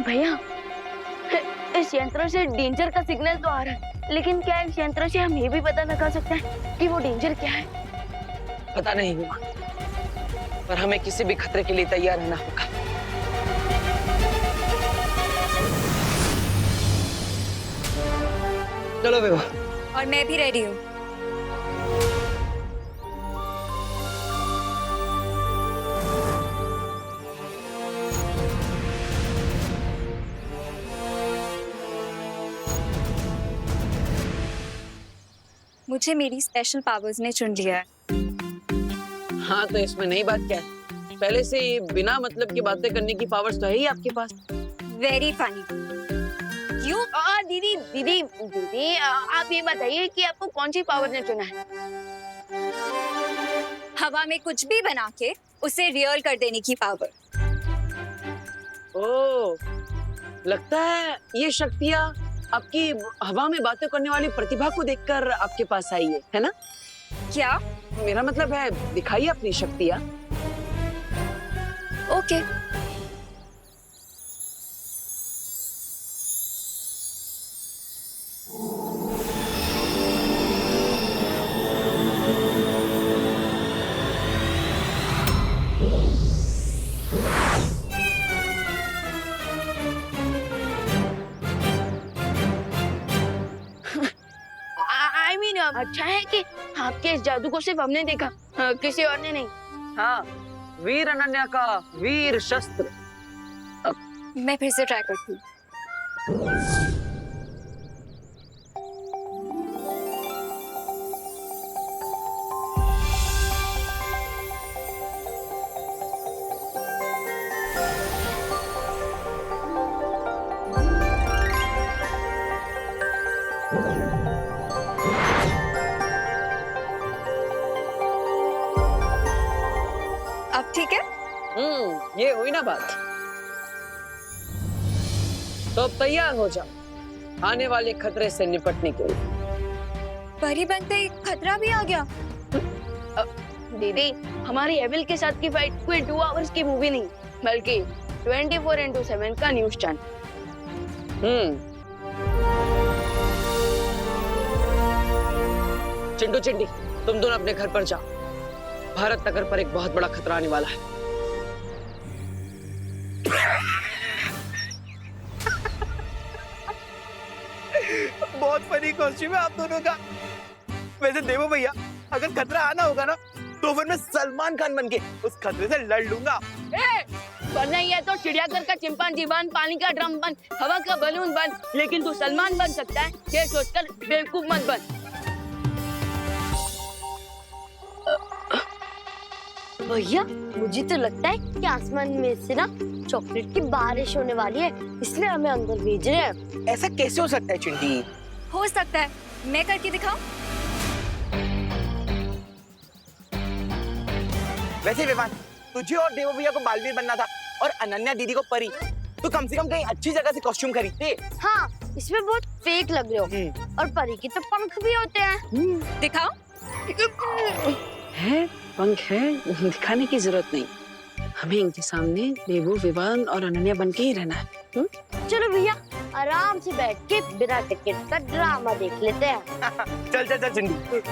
भैया, इस यंत्र से डेंजर का सिग्नल तो आ रहा है, लेकिन क्या इस यंत्र से हम ये भी पता लगा सकते हैं कि वो डेंजर क्या है? पता नहीं विमान, पर हमें किसी भी खतरे के लिए तैयार रहना होगा। चलो विवा। और मैं भी रेडी हूँ। मुझे मेरी स्पेशल पावर्स ने चुन लिया है। हाँ, तो इसमें नई बात क्या है? पहले से ही बिना मतलब की बातें करने की पावर्स तो है ही आपके पास। Very funny. क्यों? दीदी दीदी दीदी, आप ये बताइए कि आपको कौन सी पावर ने चुना है? हवा में कुछ भी बना के उसे रियल कर देने की पावर। ओह, लगता है ये शक्तियाँ आपकी हवा में बातें करने वाली प्रतिभा को देखकर आपके पास आई है ना? क्या? मेरा मतलब है, दिखाइए अपनी शक्तियाँ। ओके। आई मीन, अच्छा है कि आपके इस जादू को सिर्फ हमने देखा, किसी और ने नहीं। हाँ, वीर अनन्या का वीर शस्त्र। मैं फिर से ट्राई करती हूँ। अब ठीक है? ये हुई ना बात। तो अब तैयार हो जाओ आने वाले खतरे से निपटने के लिए। परी बनते ही खतरा भी आ गया। दीदी, हमारी एविल के साथ की फाइट कोई 2 आवर्स की मूवी नहीं, बल्कि 24x7 का न्यूज चैनल। चिंटू चिंटी, तुम दोनों अपने घर पर जाओ। भारत नगर पर एक बहुत बड़ा खतरा आने वाला है। बहुत फनी कॉस्ट्यूम है आप दोनों का। वैसे देवो भैया, अगर खतरा आना होगा ना, तो फिर मैं सलमान खान बनके उस खतरे से लड़ लूंगा। वरना ये तो चिड़ियाघर का चिंपांजी बन, पानी का ड्रम बन, हवा का बलून बन, लेकिन तू सलमान बन सकता है, ये सोचकर बेवकूफ मत बन। भैया, मुझे तो लगता है कि आसमान में से ना चॉकलेट की बारिश होने वाली है, इसलिए हमें अंदर भेज रहे हैं। ऐसा कैसे हो सकता है चिंटी? हो सकता है। मैं करके दिखाऊं? वैसे विवान, तुझे और देवो भैया को बालवीर बनना था और अनन्या दीदी को परी, तो कम से कम कहीं अच्छी जगह से कॉस्ट्यूम खरीदते। हाँ, इसमें बहुत फेक लग रहे हो, और परी की तो पंख भी होते हैं। दिखाओ। है, पंख है, दिखाने की जरूरत नहीं। हमें इनके सामने देवो, विवान और अनन्या बन के ही रहना है। चलो भैया, आराम से बैठ के बिना टिकट का ड्रामा देख लेते हैं। चल चल चल चिंटी।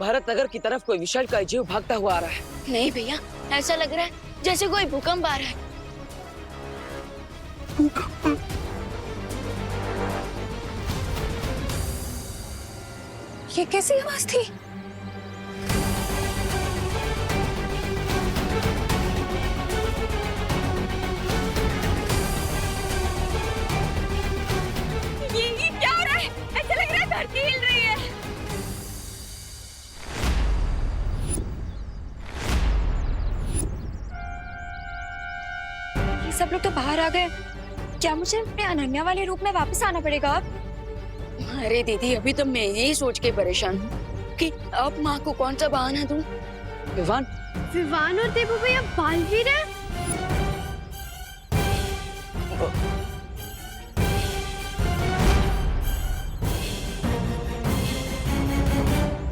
भारत नगर की तरफ कोई विशालकाय जीव भागता हुआ आ रहा है। नहीं भैया, ऐसा लग रहा है जैसे कोई भूकंप आ रहा है। ये कैसी आवाज थी? ये क्या हो रहा है? ऐसा लग रहा है धरती हिल रही है। सब लोग तो बाहर आ गए, क्या मुझे अपने अनन्या वाले रूप में वापस आना पड़ेगा अब? अरे दीदी, अभी तो मैं यही सोच के परेशान हूँ कि अब माँ को कौन सा बहाना दूँ। विवान, विवान और देवू भैया बालवीर है?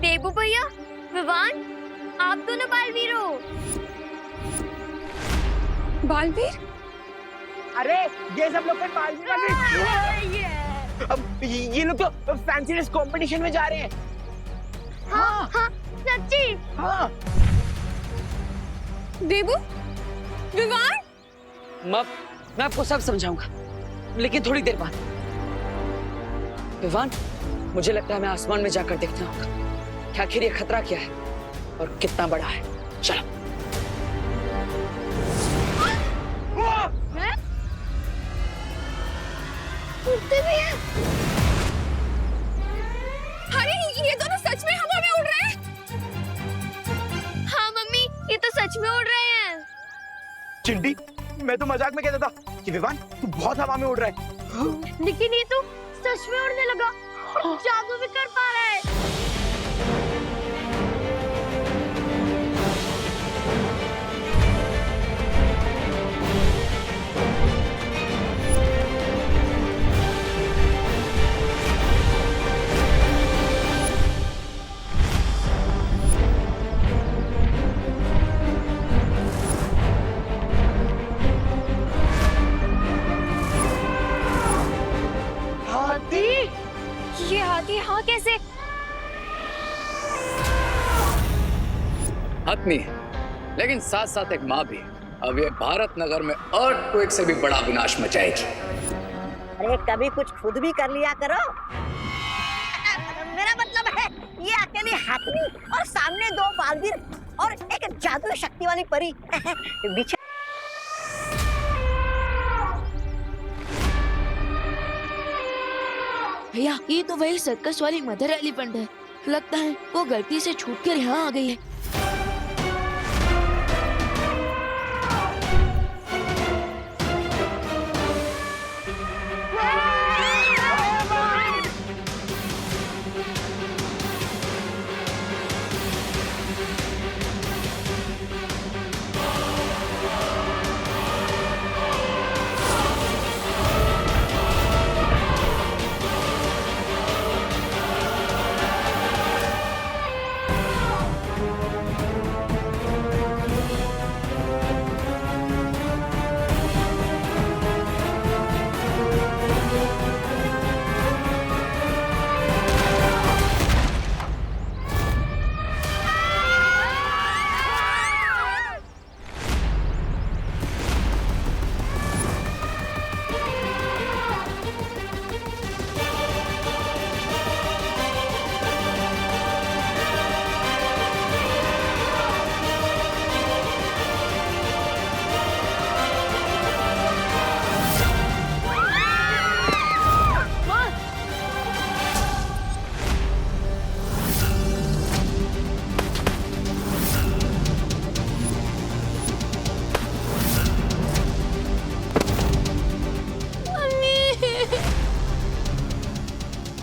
देवू भैया, विवान, आप दोनों बालवीर हो। बालवीर? अरे ये सब लोग फिर अब ये लोग तो फैंसी ड्रेस कंपटीशन में जा रहे हैं। हाँ, सच्ची? हाँ। देवू, विवान? मैं आपको सब समझाऊंगा, लेकिन थोड़ी देर बाद। विवान, मुझे लगता है मैं आसमान में जाकर देखना होगा कि आखिर ये खतरा क्या है और कितना बड़ा है। चलो। उड़ते भी हैं? अरे ये दोनों सच में हवा में उड़ रहे हैं? हाँ मम्मी, ये तो सच में उड़ रहे हैं। चिंटी, मैं तो मजाक में कहता था कि विवान तू बहुत हवा में उड़ रहा है। लेकिन ये तो सच में उड़ने लगा, जादू भी कर पा रहा है। ये हाथी हाँ कैसे? आदमी है, लेकिन साथ साथ एक माँ भी है। अब ये भारत नगर में अर्थक्वेक से भी बड़ा विनाश मचाएगी। अरे कभी कुछ खुद भी कर लिया करो। मेरा मतलब है ये अकेली हाथनी और सामने दो बालवीर और एक जादुई शक्ति वाली परी पीछे। भैया, ये तो वही सर्कस वाली मदर एलिफेंट है। लगता है वो गलती से छूटकर यहाँ आ गई है।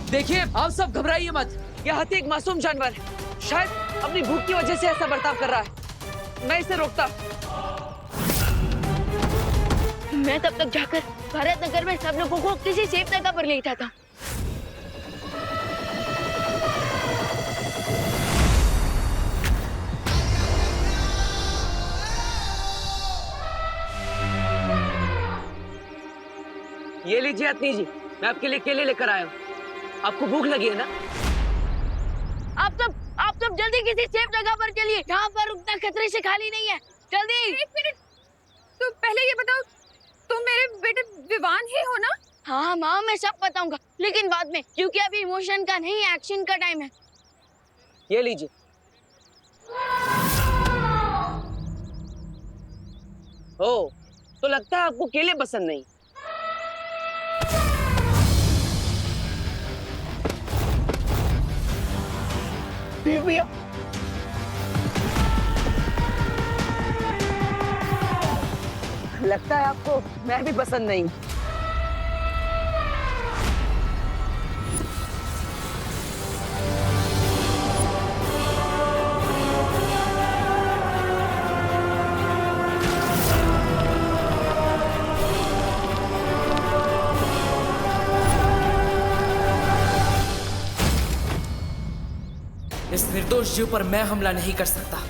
देखिए, आप सब घबराइए मत। यह हाथी एक मासूम जानवर है, शायद अपनी भूख की वजह से ऐसा बर्ताव कर रहा है। मैं इसे रोकता। मैं तब तक जाकर भारत नगर में सब लोगों को किसी सेफ जगह पर ले जाता। ये लीजिए अतनी जी, मैं आपके लिए केले लेकर आया हूँ। आपको भूख लगी है ना? आप सब जल्दी किसी सेफ जगह पर चलिए। यहाँ पर उतना खतरे से खाली नहीं है। जल्दी। एक मिनट, तो पहले ये बताओ, तुम मेरे बेटे विवान ही हो ना? हाँ माँ, मैं सब बताऊंगा, लेकिन बाद में, क्योंकि अभी इमोशन का नहीं, एक्शन का टाइम है। ये लीजिए। ओ, तो लगता है आपको केले पसंद नहीं। भैया, लगता है आपको मैं भी पसंद नहीं। इस निर्दोष जीव पर मैं हमला नहीं कर सकता।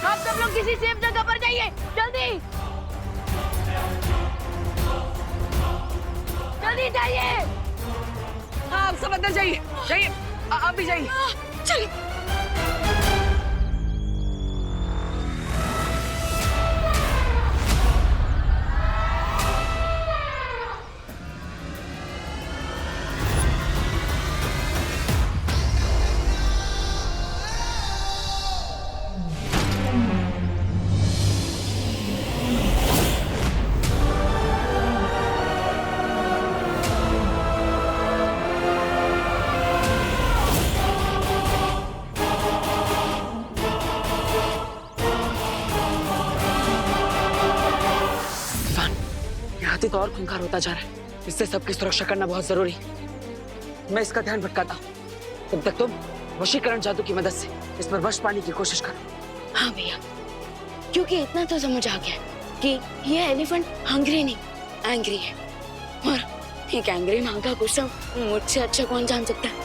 आप सब लोग किसी सेफ जगह पर जाइए, जल्दी जल्दी जाइए। हाँ, आप सब अंदर जाइए, जाइए, आप भी जाइए। चलिए। हाथी तो और खूंखार होता जा रहा है, इससे सबकी सुरक्षा करना बहुत जरूरी है। मैं इसका ध्यान भटकाता हूँ, तब तक तुम वशीकरण जादू की मदद से इस पर वश पाने की कोशिश करो। हाँ भैया, क्योंकि इतना तो समझ आ गया कि ये एलिफेंट हंग्री नहीं, एंग्री है, और एक एंग्री माँ का गुस्सा मुझसे अच्छा कौन जान सकता है।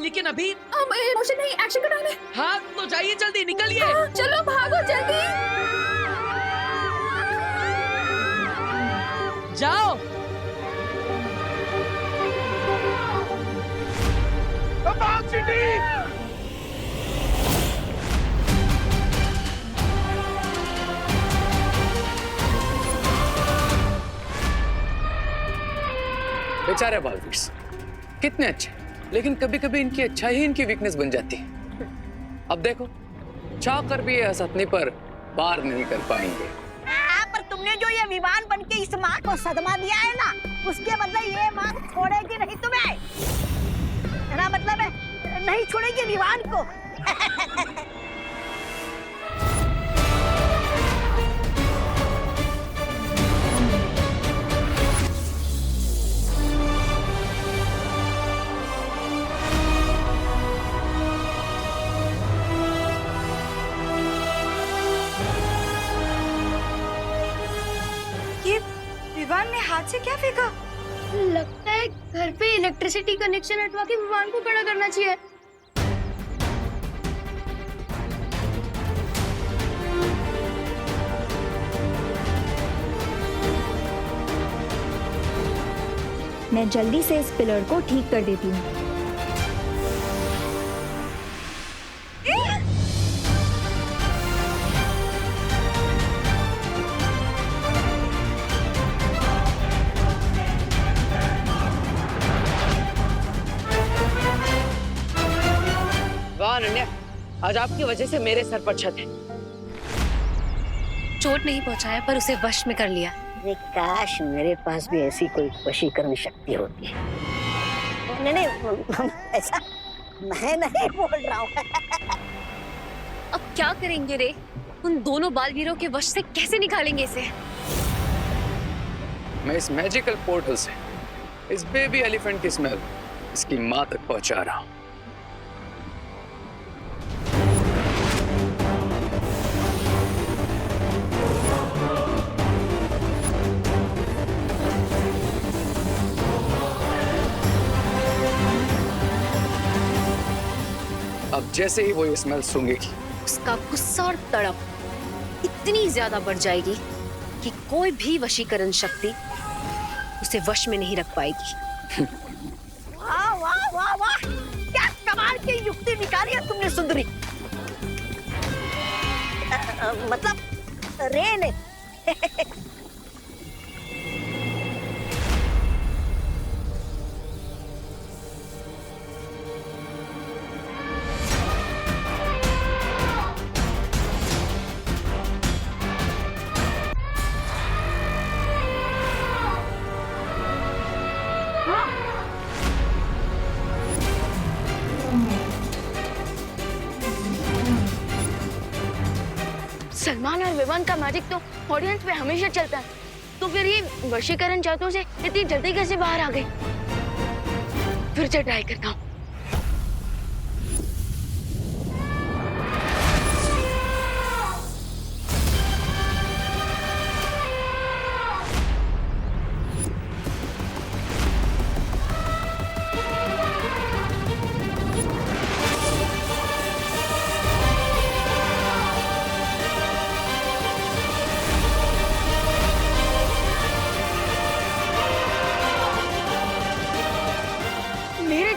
लेकिन अभी हम इमोशन नहीं, एक्शन का टाइम है। हाँ तो जाइए जल्दी, निकलिए। हाँ, चलो भागो जल्दी। जाओ। बेचारे बालवीर कितने अच्छे, लेकिन कभी कभी इनकी अच्छाई ही इनकी वीकनेस बन जाती है। अब देखो, चाह कर भी ये हसतनी पर पार नहीं कर पाएंगे। पर तुमने जो ये विमान बन के इस माँ को सदमा दिया है ना, उसके बदले ये माँ छोड़ेगी नहीं तुम्हें। मेरा मतलब है नहीं छोड़ेगी विमान को। विवान ने हाथ से क्या फेंका? लगता है घर पे इलेक्ट्रिसिटी कनेक्शन हटवा के विवान को खड़ा करना चाहिए। मैं जल्दी से इस पिलर को ठीक कर देती हूँ। वाह अनन्या, आज आपकी वजह से मेरे सर पर छत है। चोट नहीं पहुंचाया पर उसे वश में कर लिया। अरे काश मेरे पास भी ऐसी कोई वशीकरण शक्ति होती है। नहीं नहीं, ऐसा मैं नहीं बोल रहा हूँ। अब क्या करेंगे रे? उन दोनों बालवीरों के वश से कैसे निकालेंगे इसे? मैं इस मैजिकल पोर्टल से इस बेबी एलिफेंट की स्मेल इसकी माँ तक पहुंचा रहा हूँ। अब जैसे ही वो ये स्मेल सूंघेगी, उसका गुस्सा और तड़प इतनी ज्यादा बढ़ जाएगी कि कोई भी वशीकरण शक्ति उसे वश में नहीं रख पाएगी। वाह वाह वाह वाह, क्या कमाल की युक्ति निकाली है तुमने सुंदरी। मतलब रे ने सलमान और विवान का मैजिक तो ऑडियंस पे हमेशा चलता है, तो फिर ये वशीकरण चाहतों से इतनी जल्दी कैसे बाहर आ गई? फिर से ट्राई करता हूँ।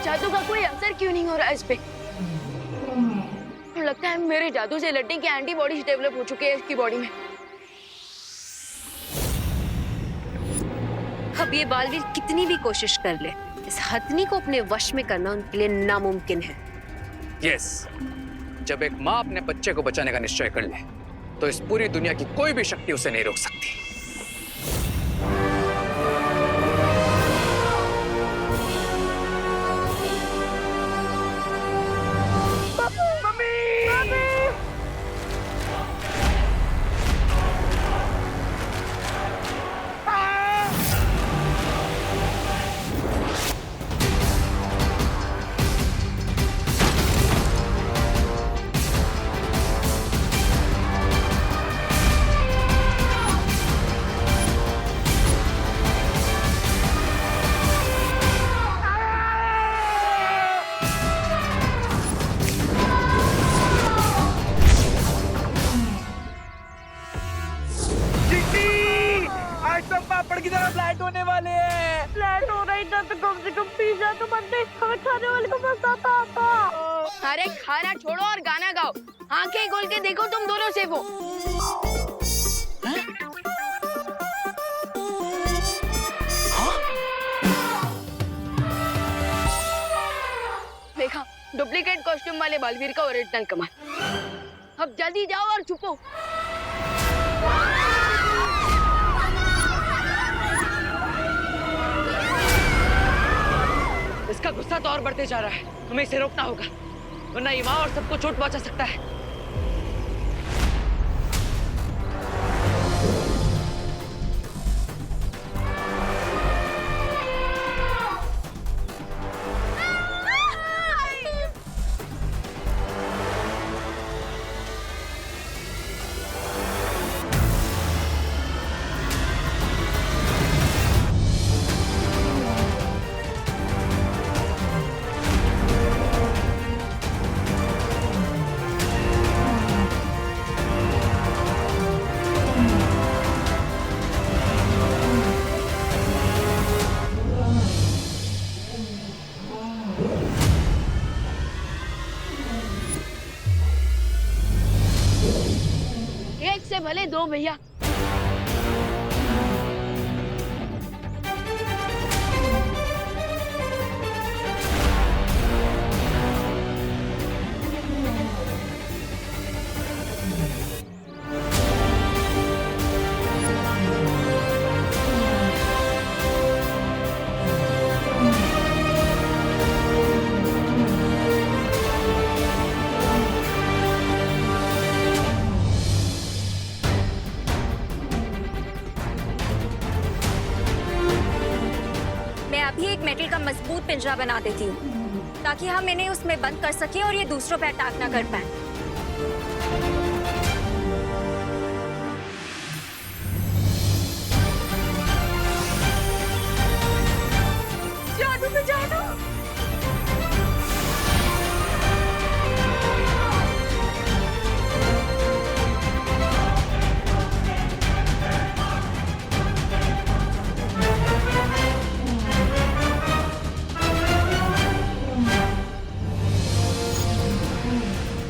जादू का कोई असर क्यों नहीं हो रहा इस पे? लगता है मेरे जादू से लड्डी की एंटीबॉडीज डेवलप हो चुके हैं इसकी बॉडी में। अब ये बालवीर कितनी भी कोशिश कर ले, इस हथनी को अपने वश में करना उनके लिए नामुमकिन है। यस, जब एक माँ अपने बच्चे को बचाने का निश्चय कर ले, तो इस पूरी दुनिया की कोई भी शक्ति उसे नहीं रोक सकती। पापड़ की तरह फ्लैट होने वाले हैं। फ्लैट हो रही था तो कम से कम पिज्जा तो बनते, खाने वाले को मजा आता। अरे खाना छोड़ो और गाना गाओ। आंखें खोल के देखो तुम दोनों से वो। देखा, डुप्लीकेट कॉस्ट्यूम वाले बालवीर का ओरिजिनल कमाल। अब जल्दी जाओ और छुपो। इसका गुस्सा तो और बढ़ते जा रहा है, हमें इसे रोकना होगा, वरना ये माँ और सबको चोट पहुंचा सकता है। से भले दो भैया। मैं अभी एक मेटल का मजबूत पिंजरा बना देती हूँ ताकि हम इन्हें उसमें बंद कर सकें और ये दूसरों पे अटैक ना कर पाए। जादू पे जादू।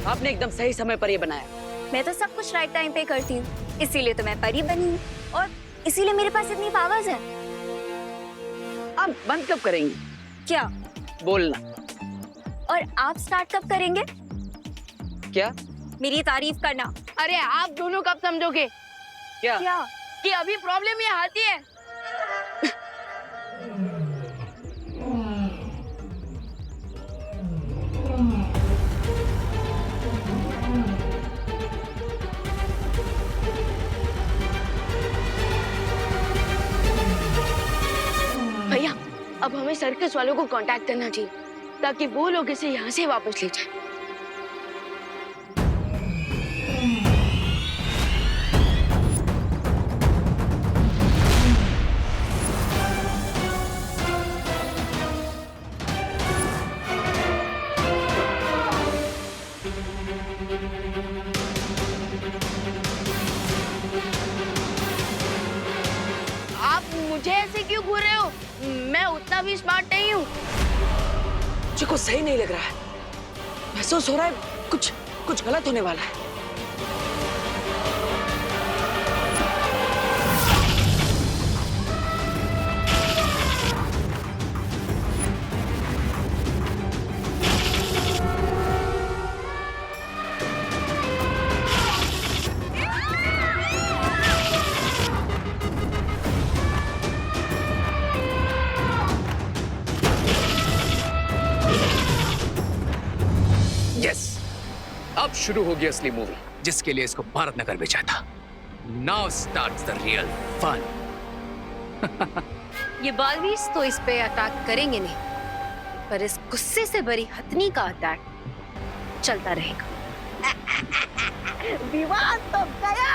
आपने एकदम सही समय पर ये बनाया। मैं तो सब कुछ राइट टाइम पे करती हूँ, इसीलिए तो मैं परी बनी हूँ और इसीलिए मेरे पास इतनी पावर्स है। आप बंद कब करेंगी क्या? बोलना? और आप स्टार्ट कब करेंगे? क्या? मेरी तारीफ करना। अरे आप दोनों कब समझोगे क्या? क्या? कि अभी प्रॉब्लम ये आती है। भैया अब हमें सर्कस वालों को कांटेक्ट करना चाहिए ताकि वो लोग इसे यहाँ से वापस ले जाए। आप मुझे ऐसे क्यों घूर रहे हो? मैं उतना भी स्मार्ट नहीं हूँ। मुझे कुछ सही नहीं लग रहा है। महसूस हो रहा है कुछ गलत होने वाला है। यस, अब शुरू होगी असली मूवी जिसके लिए इसको भारत नगर भेजा था। Now starts the real fun. ये बालवीस तो इस पे अटैक करेंगे नहीं, पर इस गुस्से से भरी हथनी का अटैक चलता रहेगा। विवाद तो गया।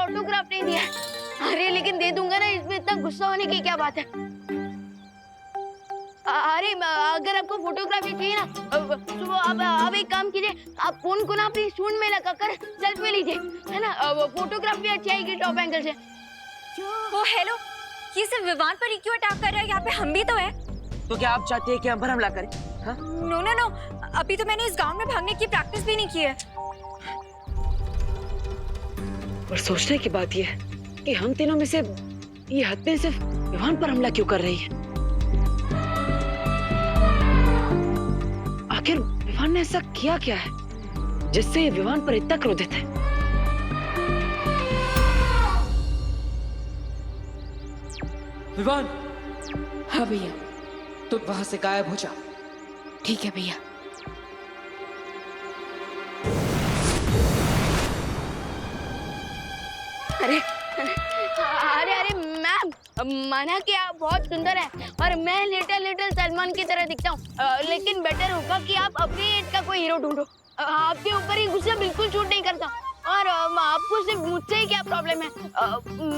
ऑटोग्राफ नहीं दिया। अरे लेकिन दे दूंगा ना, इसमें इतना गुस्सा होने की क्या बात है? अरे अगर आपको फोटोग्राफी चाहिए ना तो अब एक काम कीजिए, आप फोन को ना अपनी सूंड में लगाकर सेल्फी लीजिए, है ना? फोटोग्राफी अच्छी आएगी टॉप एंगल से। वो हेलो, ये सिर्फ विवान पर ही क्यों अटैक कर रहा है? यहाँ पे हम भी तो है। तो क्या आप चाहती है कि हम पर हमला करें? हाँ? नो नो नो, अभी तो मैंने इस गांव में भागने की प्रैक्टिस भी नहीं की है। और सोचने की बात यह है कि हम तीनों में से ये हत्या सिर्फ विवान पर हमला क्यों कर रही है? आखिर विवान ने ऐसा किया क्या है जिससे ये विवान पर इतना क्रोधित है? विवान। हाँ भैया, तुम वहां से गायब हो जाओ। ठीक है भैया। अरे अरे अरे मैम, माना कि आप बहुत सुंदर हैं और मैं लिटिल सलमान की तरह दिखता हूँ, लेकिन बेटर होगा कि आप अपनी एज का कोई हीरो ढूंढो। आपके ऊपर ही गुस्सा बिल्कुल शूट नहीं करता। और आपको सिर्फ मुझसे ही क्या प्रॉब्लम है?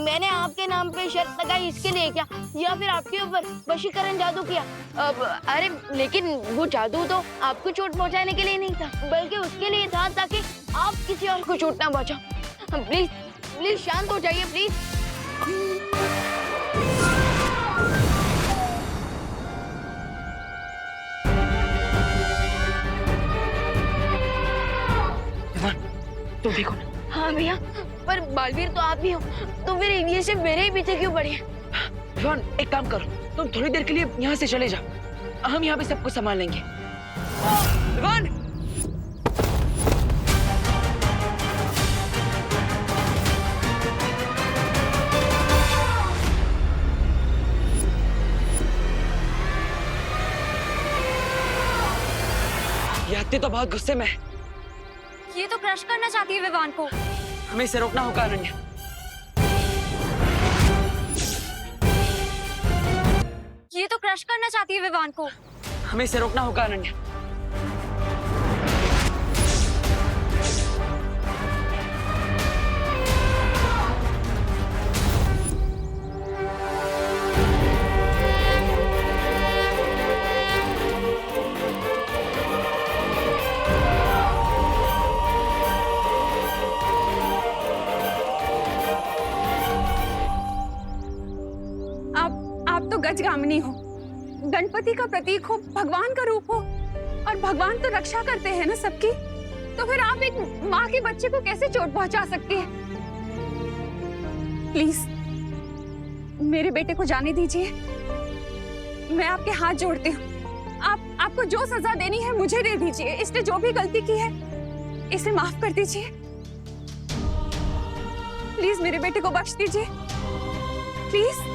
मैंने आपके नाम पे शर्त लगाई इसके लिए क्या, या फिर आपके ऊपर वशीकरण जादू किया? अरे लेकिन वो जादू तो आपको चोट पहुंचाने के लिए नहीं था, बल्कि उसके लिए था ताकि आप किसी और को चोट ना पहुंचाओ। प्लीज प्लीज शांत हो जाइए प्लीज। तुम देखो ना। हाँ भैया, पर बालवीर तो आप भी हो, तो फिर ये सिर्फ मेरे ही पीछे क्यों पड़े हैं? विवान, एक काम करो, तुम थोड़ी देर के लिए यहाँ से चले जाओ, हम यहाँ पे सब कुछ संभाल लेंगे। विवान! याती तो बहुत गुस्से में है। ये तो क्रश करना चाहती है विवान को। हमें इसे रोकना होगा अनन्या। ये तो क्रश करना चाहती है विवान को। हमें इसे रोकना होगा अनन्या। आप तो गजगामिनी हो, गणपति का प्रतीक हो, भगवान का रूप हो, और भगवान तो रक्षा करते हैं ना सबकी। तो फिर आप एक माँ के बच्चे को कैसे चोट पहुंचा सकती है? प्लीज मेरे बेटे को जाने दीजिए, मैं आपके हाथ जोड़ती हूँ। आपको जो सजा देनी है मुझे दे दीजिए। इसने जो भी गलती की है इसे माफ कर दीजिए। प्लीज मेरे बेटे को बख्श दीजिए, प्लीज।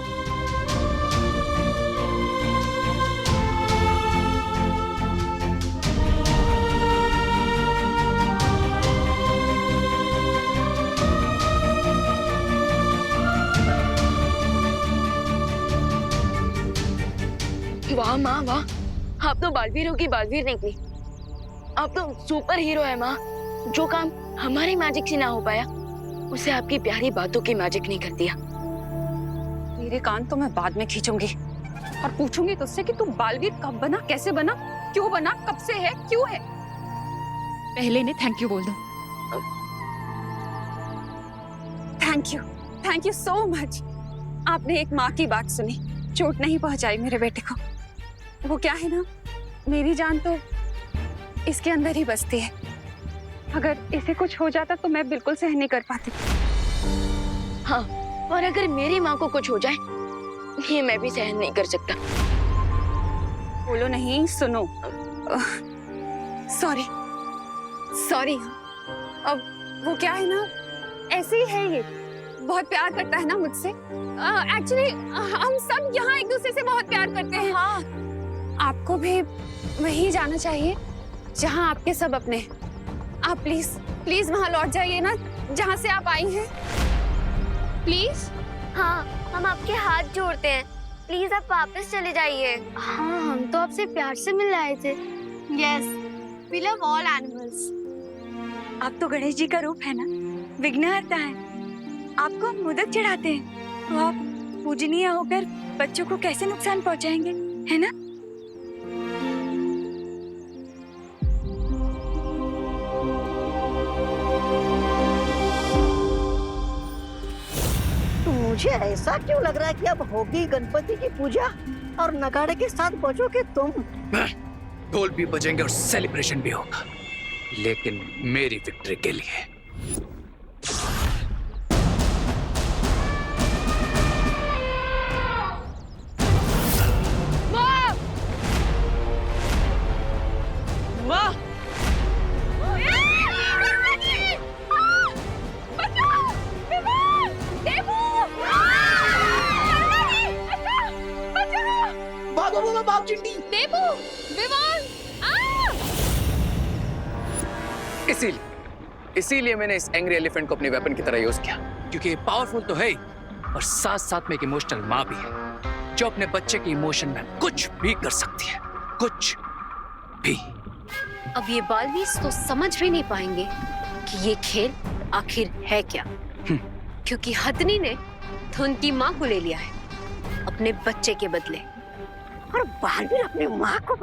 वाह माँ वाह, आप तो बालवीरों की बालवीर निकली। आप तो सुपर हीरो है माँ। जो काम हमारी मैजिक से ना हो पाया, उसे आपकी प्यारी बातों की मैजिक ने कर दिया। मेरे कान तो मैं बाद में खींचूंगी और पूछूंगी तुझसे कि तू बालवीर कब बना, कैसे बना, क्यों बना, कब से है, क्यों है। पहले ने थैंक यू बोल दो। Thank you so much. आपने एक माँ की बात सुनी, चोट नहीं पहुंचाई मेरे बेटे को। वो क्या है ना, मेरी जान तो इसके अंदर ही बसती है। अगर इसे कुछ हो जाता तो मैं बिल्कुल सहन नहीं कर पाती। हाँ, और अगर मेरी माँ को कुछ हो जाए, ये मैं भी सहन नहीं कर सकता। बोलो नहीं, सुनो। सॉरी। अब वो क्या है ना, ऐसे ही है, ये बहुत प्यार करता है ना मुझसे। एक्चुअली हम सब यहाँ एक दूसरे से बहुत प्यार करते हैं। हाँ, आपको भी वहीं जाना चाहिए जहाँ आपके सब अपने हैं। आप प्लीज वहाँ लौट जाइए ना, जहाँ से आप आई हैं। प्लीज। हाँ, हम आपके हाथ जोड़ते हैं, प्लीज आप वापस चले जाइए। हाँ, हम तो आपसे प्यार से मिल आए थे। Yes, we love all animals. आप तो गणेश जी का रूप है ना, विघ्नहर्ता है। आपको हम मोदक चढ़ाते हैं, तो आप पूजनीय होकर बच्चों को कैसे नुकसान पहुंचाएंगे, है ना? तो मुझे ऐसा क्यों लग रहा है कि अब होगी गणपति की पूजा और नगाड़े के साथ बजोगे तुम। ढोल भी बजेंगे और सेलिब्रेशन भी होगा, लेकिन मेरी विक्ट्री के लिए। इसीलिए मैंने इस एंग्री एलिफेंट को अपने वेपन की तरह यूज किया, क्योंकि ये पावरफुल तो है ही, और साथ साथ में एक इमोशनल माँ भी है, जो अपने बच्चे के इमोशन में कुछ भी कर सकती है, कुछ भी। अब ये बालवीर तो समझ भी नहीं पाएंगे कि ये खेल आखिर है क्या, क्योंकि हथनी ने तो उनकी माँ को ले लिया है अपने बच्चे के बदले। और बालवीर अपनी माँ को